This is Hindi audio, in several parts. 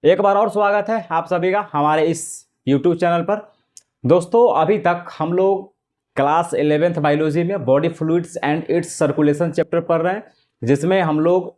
एक बार और स्वागत है आप सभी का हमारे इस YouTube चैनल पर। दोस्तों अभी तक हम लोग क्लास 11th बायोलॉजी में body fluids and it's circulation chapter पढ़ रहे हैं, जिसमें हम लोग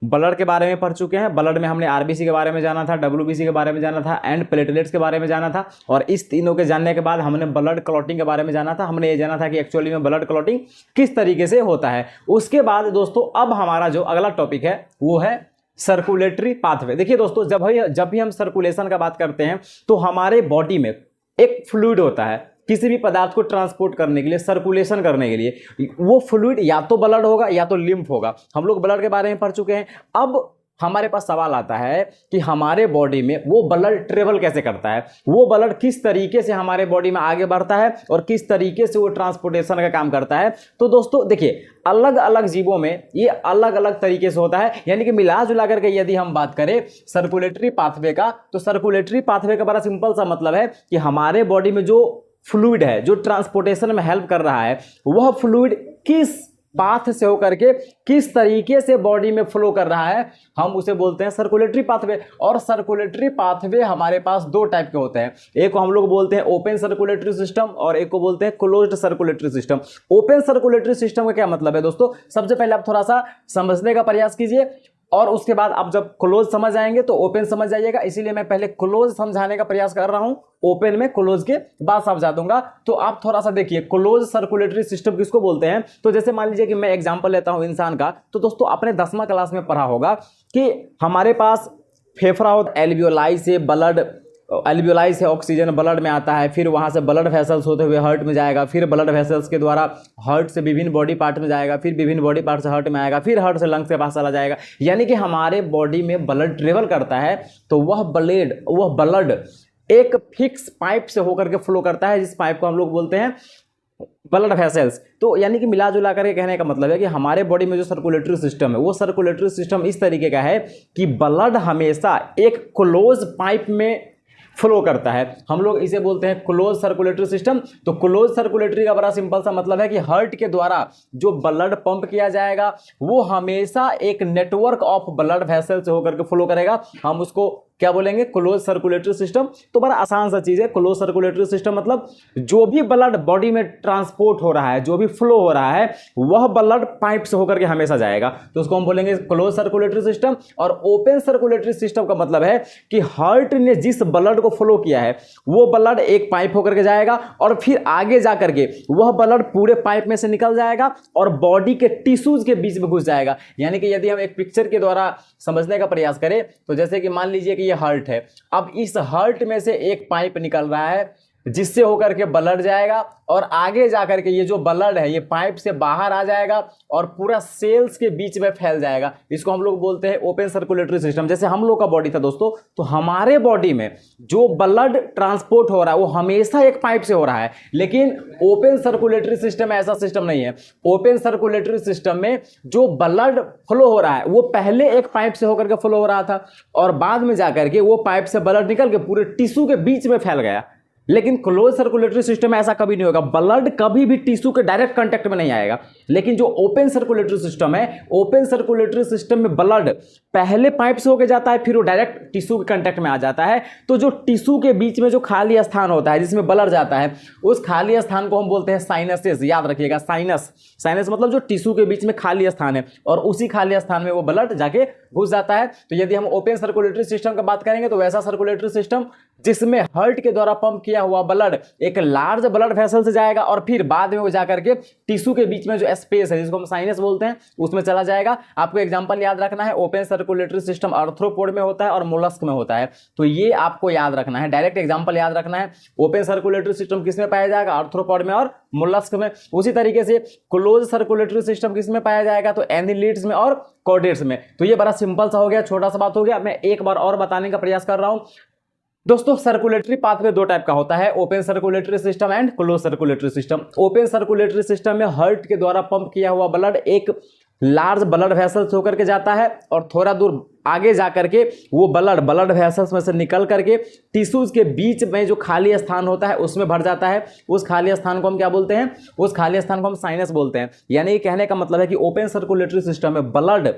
ब्लड के बारे में पढ़ चुके हैं। ब्लड में हमने आरबीसी के बारे में जाना था, डब्ल्यूबीसी के बारे में जाना था एंड प्लेटलेट्स के बारे में जाना था। और इस तीनों के जानने के बाद हमने ब्लड क्लॉटिंग के बारे में जाना था। हमने ये जाना था कि एक्चुअली में ब्लड क्लॉटिंग किस तरीके से होता है। उसके बाद दोस्तों अब हमारा जो अगला टॉपिक है वो है सर्कुलेटरी पाथवे। देखिए दोस्तों, जब भी हम सर्कुलेशन का बात करते हैं तो हमारे बॉडी में एक फ्लूइड होता है किसी भी पदार्थ को ट्रांसपोर्ट करने के लिए, सर्कुलेशन करने के लिए। वो फ्लूइड या तो ब्लड होगा या तो लिम्फ होगा। हम लोग ब्लड के बारे में पढ़ चुके हैं। अब हमारे पास सवाल आता है कि हमारे बॉडी में वो ब्लड ट्रेवल कैसे करता है, वो ब्लड किस तरीके से हमारे बॉडी में आगे बढ़ता है और किस तरीके से वो ट्रांसपोर्टेशन का काम करता है। तो दोस्तों देखिए, अलग अलग जीवों में ये अलग अलग तरीके से होता है। यानी कि मिला जुला करके यदि हम बात करें सर्कुलेटरी पाथवे का, तो सर्कुलेटरी पाथवे का बड़ा सिंपल सा मतलब है कि हमारे बॉडी में जो फ्लूइड है, जो ट्रांसपोर्टेशन में हेल्प कर रहा है, वह फ्लूइड किस पाथ से होकर के किस तरीके से बॉडी में फ्लो कर रहा है, हम उसे बोलते हैं सर्कुलेटरी पाथवे। और सर्कुलेटरी पाथवे हमारे पास दो टाइप के होते हैं। एक को हम लोग बोलते हैं ओपन सर्कुलेटरी सिस्टम और एक को बोलते हैं closed circulatory system. Open circulatory system का क्या मतलब है दोस्तों, सबसे पहले आप थोड़ा सा समझने का प्रयास कीजिए और उसके बाद आप जब क्लोज समझ आएंगे तो ओपन समझ जाइएगा। इसीलिए मैं पहले क्लोज समझाने का प्रयास कर रहा हूं, ओपन में क्लोज के बाद समझा दूंगा। तो आप थोड़ा सा देखिए क्लोज सर्कुलेटरी सिस्टम किसको बोलते हैं। तो जैसे मान लीजिए कि मैं एग्जांपल लेता हूं इंसान का, तो दोस्तों आपने 10वां क्लास में पढ़ा होगा कि हमारे पास फेफड़ा होता है, एल्वियोलाई से ऑक्सीजन ब्लड में आता है, फिर वहां से ब्लड वेसल्स होते हुए हार्ट में जाएगा, फिर ब्लड वेसल्स के द्वारा हार्ट से विभिन्न बॉडी पार्ट में जाएगा, फिर विभिन्न बॉडी पार्ट से हार्ट में आएगा, फिर हार्ट से लंग्स के पास चला जाएगा। यानी कि हमारे बॉडी में ब्लड ट्रेवल करता है तो वह ब्लड एक फिक्स पाइप से होकर के फ्लो करता है, जिस पाइप को हम लोग बोलते हैं ब्लड वेसल्स। तो यानी कि मिला जुला करके कहने का मतलब है कि हमारे बॉडी में जो सर्कुलेटरी सिस्टम है वो सर्कुलेटरी सिस्टम इस तरीके का है कि ब्लड हमेशा एक क्लोज पाइप में फ्लो करता है। हम लोग इसे बोलते हैं क्लोज सर्कुलेटरी सिस्टम। तो क्लोज सर्कुलेटरी का बड़ा सिंपल सा मतलब है कि हार्ट के द्वारा जो ब्लड पंप किया जाएगा वो हमेशा एक नेटवर्क ऑफ ब्लड वेसल से होकर के फ्लो करेगा। हम उसको क्या बोलेंगे, क्लोज सर्कुलेटरी सिस्टम। तो बड़ा आसान सा चीज है क्लोज सर्कुलेटरी सिस्टम, मतलब जो भी ब्लड बॉडी में ट्रांसपोर्ट हो रहा है, जो भी फ्लो हो रहा है, वह ब्लड पाइप से होकर के हमेशा जाएगा। तो उसको हम बोलेंगे क्लोज सर्कुलेटरी सिस्टम। और ओपन सर्कुलेटरी सिस्टम का मतलब है कि हार्ट ने जिस ब्लड को फ्लो किया है वो ब्लड एक पाइप होकर के जाएगा और फिर आगे जाकर के वह ब्लड पूरे पाइप में से निकल जाएगा और बॉडी के टिश्यूज के बीच में घुस जाएगा। यानी कि यदि हम एक पिक्चर के द्वारा समझने का प्रयास करें तो जैसे कि मान लीजिए कि ये हार्ट है। अब इस हार्ट में से एक पाइप निकल रहा है जिससे होकर के ब्लड जाएगा और आगे जाकर के ये जो ब्लड है ये पाइप से बाहर आ जाएगा और पूरा सेल्स के बीच में फैल जाएगा। इसको हम लोग बोलते हैं ओपन सर्कुलेटरी सिस्टम। जैसे हम लोग का बॉडी था दोस्तों, तो हमारे बॉडी में जो ब्लड ट्रांसपोर्ट हो रहा है वो हमेशा एक पाइप से हो रहा है, लेकिन ओपन सर्कुलेटरी सिस्टम में ऐसा सिस्टम नहीं है। ओपन सर्कुलेटरी सिस्टम में जो ब्लड फ्लो हो रहा है वो पहले एक पाइप से होकर के फ्लो हो रहा था और बाद में जाकर के वो पाइप से ब्लड निकल के पूरे टिश्यू के बीच में फैल गया। लेकिन क्लोज सर्कुलेटरी सिस्टम में ऐसा कभी नहीं होगा, ब्लड कभी भी टिश्यू के डायरेक्ट कांटेक्ट में नहीं आएगा। लेकिन जो ओपन सर्कुलेटरी सिस्टम है, ओपन सर्कुलेटरी सिस्टम में ब्लड पहले पाइप से होकर जाता है, फिर वो डायरेक्ट टिश्यू के कांटेक्ट में आ जाता है। तो जो टिश्यू के बीच में जो खाली स्थान होता है जिसमें ब्लड जाता है, उस खाली स्थान को हम बोलते हैं साइनसेस। याद रखिएगा, साइनस मतलब जो टिश्यू के बीच में खाली स्थान है और उसी खाली स्थान में वो ब्लड जाके घुस जाता है। तो यदि हम ओपन सर्कुलेटरी सिस्टम की बात करेंगे तो वैसा सर्कुलेटरी सिस्टम जिसमें हार्ट के द्वारा पंप किया हुआ ब्लड एक लार्ज ब्लड वेसल से जाएगा और फिर बाद में वो जाकर के टिश्यू के बीच में जो स्पेस है जिसको हम साइनस बोलते हैं उसमें चला जाएगा। आपको एग्जांपल याद रखना है, ओपन सर्कुलेटरी सिस्टम आर्थ्रोपोड में होता है और मोलस्क में होता है। तो ये आपको याद रखना है, डायरेक्ट एग्जांपल याद रखना है। ओपन सर्कुलेटरी सिस्टम किसमें पाया जाएगा, आर्थ्रोपोड में और मोलस्क में। उसी तरीके से क्लोज सर्कुलेटरी सिस्टम किसमें पाया जाएगा, तो एनिलिड्स में और कॉर्डेट्स में। तो ये बड़ा सिंपल सा हो गया, छोटा सा बात हो गया। मैं एक बार और बताने का प्रयास कर रहा हूं दोस्तों। सर्कुलेटरी पाथवे दो टाइप का होता है, open circulatory system and close circulatory system. Open circulatory system में हार्ट के द्वारा पंप किया हुआ ब्लड एक लार्ज ब्लड वेसल्स होकर के जाता है और थोड़ा दूर आगे जाकर के वो ब्लड वेसल्स में से निकल करके टिश्यूज के बीच में जो खाली स्थान होता है उसमें भर जाता है। उस खाली स्थान को हम क्या बोलते हैं, उस खाली स्थान को हम साइनस बोलते हैं। यानी कहने का मतलब है कि ओपन सर्कुलेटरी सिस्टम में ब्लड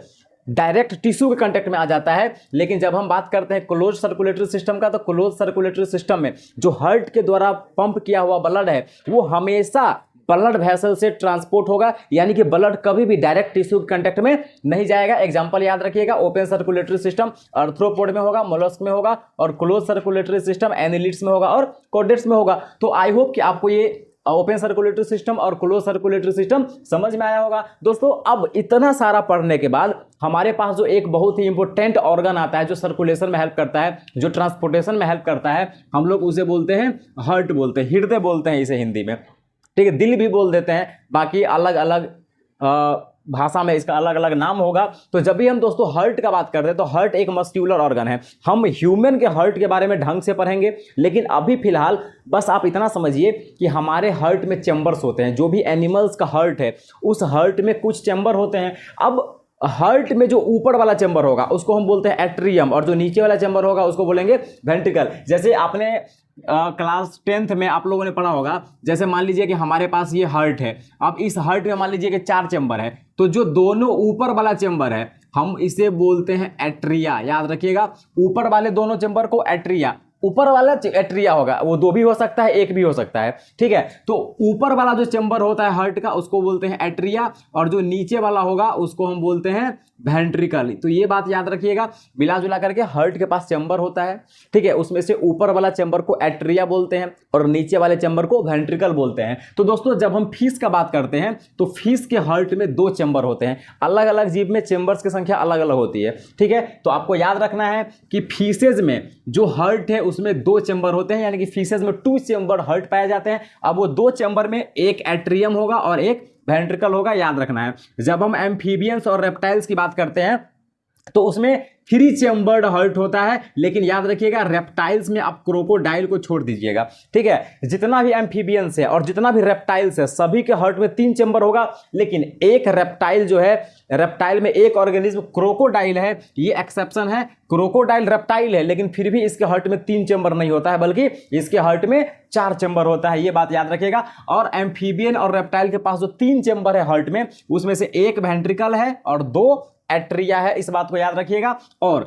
डायरेक्ट टिश्यू के कांटेक्ट में आ जाता है। लेकिन जब हम बात करते हैं क्लोज सर्कुलेटरी सिस्टम का, तो क्लोज सर्कुलेटरी सिस्टम में जो हार्ट के द्वारा पंप किया हुआ ब्लड है वो हमेशा ब्लड वेसल से ट्रांसपोर्ट होगा, यानी कि ब्लड कभी भी डायरेक्ट टिश्यू के कांटेक्ट में नहीं जाएगा। एग्जांपल याद रखिएगा, ओपन सर्कुलेटरी सिस्टम आर्थ्रोपोड में होगा, मोलस्क में होगा, और क्लोज सर्कुलेटरी सिस्टम एनालिड्स में होगा और कॉर्डेट्स में होगा। तो आई होप कि आपको ये ओपन सर्कुलेटरी सिस्टम और क्लोज सर्कुलेटरी सिस्टम समझ में आया होगा। दोस्तों, अब इतना सारा पढ़ने के बाद हमारे पास जो एक बहुत ही इंपॉर्टेंट ऑर्गन आता है जो सर्कुलेशन में हेल्प करता है, जो ट्रांसपोर्टेशन में हेल्प करता है, हम लोग उसे बोलते हैं हार्ट बोलते हैं, हृदय बोलते हैं इसे हिंदी में, ठीक है। दिल भी बोल देते हैं, बाकी अलग अलग भाषा में इसका अलग अलग नाम होगा। तो जब भी हम दोस्तों हार्ट का बात करते हैं तो हार्ट एक मस्क्यूलर ऑर्गन है। हम ह्यूमन के हार्ट के बारे में ढंग से पढ़ेंगे, लेकिन अभी फिलहाल बस आप इतना समझिए कि हमारे हार्ट में चैम्बर्स होते हैं। जो भी एनिमल्स का हार्ट है उस हार्ट में कुछ चैम्बर होते हैं। अब हार्ट में जो ऊपर वाला चैम्बर होगा उसको हम बोलते हैं एट्रियम, और जो नीचे वाला चैम्बर होगा उसको बोलेंगे वेंट्रिकल। जैसे आपने क्लास 10th में आप लोगों ने पढ़ा होगा, जैसे मान लीजिए कि हमारे पास ये हार्ट है। अब इस हार्ट में मान लीजिए कि 4 चैम्बर है, तो जो दोनों ऊपर वाला चैम्बर है हम इसे बोलते हैं एट्रिया। याद रखिएगा, ऊपर वाले दोनों चैम्बर को एट्रिया, ऊपर वाला एट्रिया होगा, वो 2 भी हो सकता है, 1 भी हो सकता है, ठीक है। तो ऊपर वाला जो चैम्बर होता है हार्ट का उसको बोलते हैं एट्रिया, और जो नीचे वाला होगा उसको हम बोलते हैं वेंट्रिकल। तो ये बात याद रखिएगा, मिला जुला करके हार्ट के पास चैम्बर होता है, ठीक है। उसमें से ऊपर वाला चैम्बर को एट्रिया बोलते हैं और नीचे वाले चैम्बर को वेंट्रिकल बोलते हैं। तो दोस्तों, जब हम फिश का बात करते हैं तो फिश के हार्ट में 2 चैम्बर होते हैं। अलग अलग जीव में चैम्बर्स की संख्या अलग अलग होती है, ठीक है। तो आपको याद रखना है कि फिशेज में जो हार्ट है उसमें 2 चैम्बर होते हैं, यानी कि फिशेज में 2 चैम्बर हार्ट पाए जाते हैं। अब वो 2 चैम्बर में एक एट्रियम होगा और एक वेंट्रिकल होगा, याद रखना है। जब हम एम्फीबियंस और रेप्टाइल्स की बात करते हैं तो उसमें 3 चैम्बर्ड हार्ट होता है, लेकिन याद रखिएगा रेप्टाइल्स में आप क्रोकोडाइल को छोड़ दीजिएगा, ठीक है। जितना भी एम्फीबियंस है और जितना भी रेप्टाइल्स है सभी के हार्ट में 3 चैम्बर होगा, लेकिन एक रेप्टाइल जो है, रेप्टाइल में एक ऑर्गेनिज्म क्रोकोडाइल है, ये एक्सेप्शन है। क्रोकोडाइल रेप्टाइल है लेकिन फिर भी इसके हार्ट में 3 चैम्बर नहीं होता है, बल्कि इसके हार्ट में 4 चैम्बर होता है, ये बात याद रखिएगा। और एम्फीबियन और रेप्टाइल के पास जो 3 चैम्बर है हार्ट में, उसमें से एक वेंट्रिकल है और 2 एट्रिया है, इस बात को याद रखिएगा। और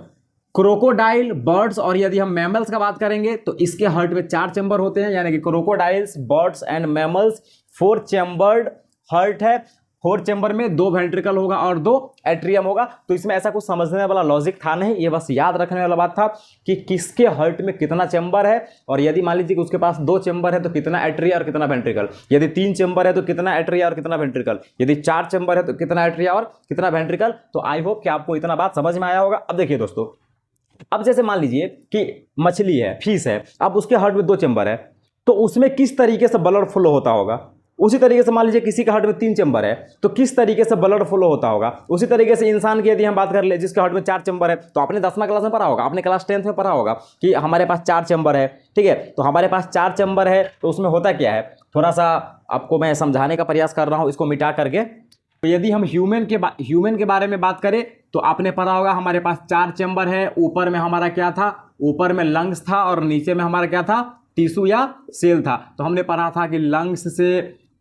क्रोकोडाइल, बर्ड्स और यदि हम मैमल्स का बात करेंगे तो इसके हार्ट में 4 चैम्बर होते हैं, यानी कि crocodiles, birds and mammals 4 chambered heart है। 4 चैम्बर में 2 वेंट्रिकल होगा और 2 एट्रियम होगा। तो इसमें ऐसा कुछ समझने वाला लॉजिक था नहीं, ये बस याद रखने वाला बात था कि किसके हार्ट में कितना चैम्बर है, और यदि मान लीजिए कि उसके पास 2 चैम्बर है तो कितना एट्रिया और कितना वेंट्रिकल, यदि 3 चैम्बर है तो कितना एट्रिया और कितना वेंट्रिकल, यदि 4 चैम्बर है तो कितना एट्रिया और कितना वेंट्रिकल। तो आई होप कि आपको इतना बात समझ में आया होगा। अब देखिए दोस्तों, अब जैसे मान लीजिए कि मछली है, फिश है, अब उसके हार्ट में 2 चैम्बर है, तो उसमें किस तरीके से ब्लड फ्लो होता होगा। उसी तरीके से मान लीजिए किसी का हार्ट में 3 चैम्बर है तो किस तरीके से ब्लड फ्लो होता होगा। उसी तरीके से इंसान की यदि हम बात कर ले जिसके हार्ट में 4 चैम्बर है, तो आपने 10वां क्लास में पढ़ा होगा, आपने क्लास 10th में पढ़ा होगा कि हमारे पास 4 चैम्बर है, ठीक है। तो हमारे पास 4 चैम्बर है तो उसमें होता क्या है, थोड़ा सा आपको मैं समझाने का प्रयास कर रहा हूँ इसको मिटा करके। तो यदि हम ह्यूमन के बारे में बात करें तो आपने पढ़ा होगा हमारे पास 4 चैम्बर है। ऊपर में हमारा क्या था, ऊपर में लंग्स था और नीचे में हमारा क्या था, टिश्यू या सेल था। तो हमने पढ़ा था कि लंग्स से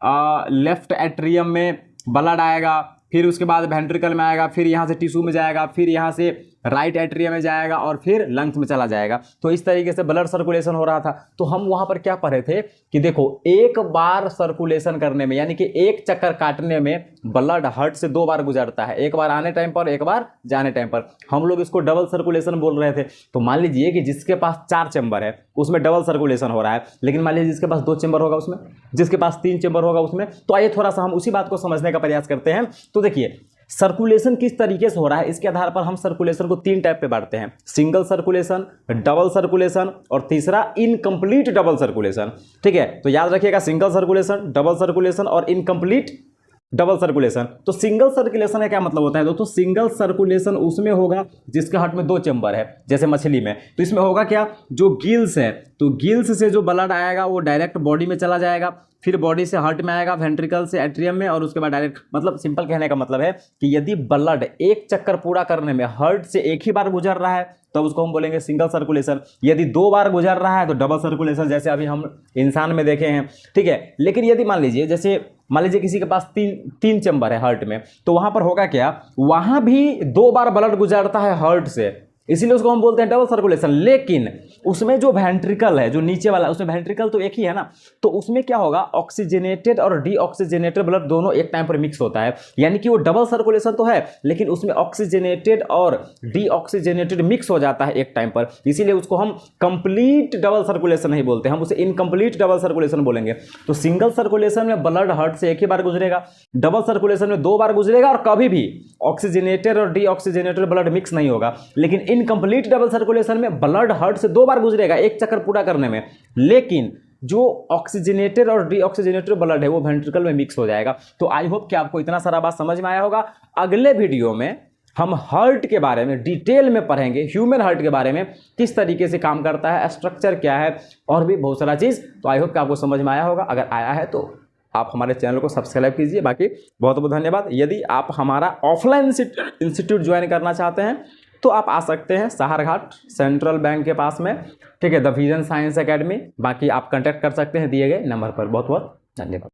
लेफ्ट एट्रियम में ब्लड आएगा, फिर उसके बाद वेंट्रिकल में आएगा, फिर यहाँ से टिश्यू में जाएगा, फिर यहाँ से राइट एट्रियम में जाएगा और फिर लंग्स में चला जाएगा। तो इस तरीके से ब्लड सर्कुलेशन हो रहा था। तो हम वहाँ पर क्या पढ़े थे कि देखो, एक बार सर्कुलेशन करने में, यानी कि एक चक्कर काटने में ब्लड हार्ट से 2 बार गुजरता है, एक बार आने टाइम पर, एक बार जाने टाइम पर। हम लोग इसको डबल सर्कुलेशन बोल रहे थे। तो मान लीजिए कि जिसके पास 4 चैम्बर है उसमें डबल सर्कुलेशन हो रहा है, लेकिन मान लीजिए जिसके पास 2 चैम्बर होगा उसमें, जिसके पास 3 चैम्बर होगा उसमें। तो आइए थोड़ा सा हम उसी बात को समझने का प्रयास करते हैं। तो देखिए, सर्कुलेशन किस तरीके से हो रहा है, इसके आधार पर हम सर्कुलेशन को 3 टाइप पे बांटते हैं, सिंगल सर्कुलेशन, डबल सर्कुलेशन और तीसरा इनकम्प्लीट डबल सर्कुलेशन, ठीक है। तो याद रखिएगा, सिंगल सर्कुलेशन, डबल सर्कुलेशन और इनकम्प्लीट डबल सर्कुलेशन। तो सिंगल सर्कुलेशन का क्या मतलब होता है दोस्तों, सिंगल सर्कुलेशन उसमें होगा जिसके हार्ट में 2 चैम्बर है, जैसे मछली में। तो इसमें होगा क्या, जो गिल्स है, तो गिल्स से जो ब्लड आएगा वो डायरेक्ट बॉडी में चला जाएगा, फिर बॉडी से हार्ट में आएगा, वेंट्रिकल से एट्रियम में, और उसके बाद डायरेक्ट, मतलब सिंपल कहने का मतलब है कि यदि ब्लड एक चक्कर पूरा करने में हार्ट से एक ही बार गुजर रहा है तो उसको हम बोलेंगे सिंगल सर्कुलेशन। यदि 2 बार गुजर रहा है तो डबल सर्कुलेशन, जैसे अभी हम इंसान में देखे हैं, ठीक है। लेकिन यदि मान लीजिए जैसे मान लीजिए किसी के पास तीन चैम्बर है हार्ट में, तो वहां पर होगा क्या, वहां भी 2 बार ब्लड गुजरता है हार्ट से, इसीलिए उसको हम बोलते हैं डबल सर्कुलेशन। लेकिन उसमें जो वेंट्रिकल है, जो नीचे वाला, उसमें वेंट्रिकल तो एक ही है ना, तो उसमें क्या होगा, ऑक्सीजनेटेड और डीऑक्सीजनेटेड ब्लड दोनों एक टाइम पर मिक्स होता है, यानी कि वो डबल सर्कुलेशन तो है लेकिन उसमें ऑक्सीजनेटेड और डीऑक्सीजनेटेड मिक्स हो जाता है एक टाइम पर, इसीलिए उसको हम कंप्लीट डबल सर्कुलेशन नहीं बोलते, हम उसे इनकम्प्लीट डबल सर्कुलेशन बोलेंगे। तो सिंगल सर्कुलेशन में ब्लड हार्ट से एक ही बार गुजरेगा, डबल सर्कुलेशन में 2 बार गुजरेगा और कभी भी ऑक्सीजनेटेड और डीऑक्सीजनेटेड ब्लड मिक्स नहीं होगा। लेकिन इनकम्प्लीट डबल सर्कुलेशन में ब्लड हार्ट से 2 बार गुजरेगा एक चक्कर पूरा करने में, लेकिन जो ऑक्सीजनेटेड और डीऑक्सीजनेटेड ब्लड है वो वेंट्रिकल में मिक्स हो जाएगा। तो आई होप कि आपको इतना सारा बात समझ में आया होगा। अगले वीडियो में हम हार्ट के बारे में डिटेल में पढ़ेंगे, ह्यूमन हार्ट के बारे में, किस तरीके से काम करता है, स्ट्रक्चर क्या है और भी बहुत सारा चीज़। तो आई होप कि आपको समझ में आया होगा। अगर आया है तो आप हमारे चैनल को सब्सक्राइब कीजिए। बाकी बहुत बहुत धन्यवाद। यदि आप हमारा ऑफलाइन इंस्टीट्यूट ज्वाइन करना चाहते हैं तो आप आ सकते हैं सहारघाट सेंट्रल बैंक के पास में, ठीक है, द विजन साइंस एकेडमी। बाकी आप कांटेक्ट कर सकते हैं दिए गए नंबर पर। बहुत बहुत धन्यवाद।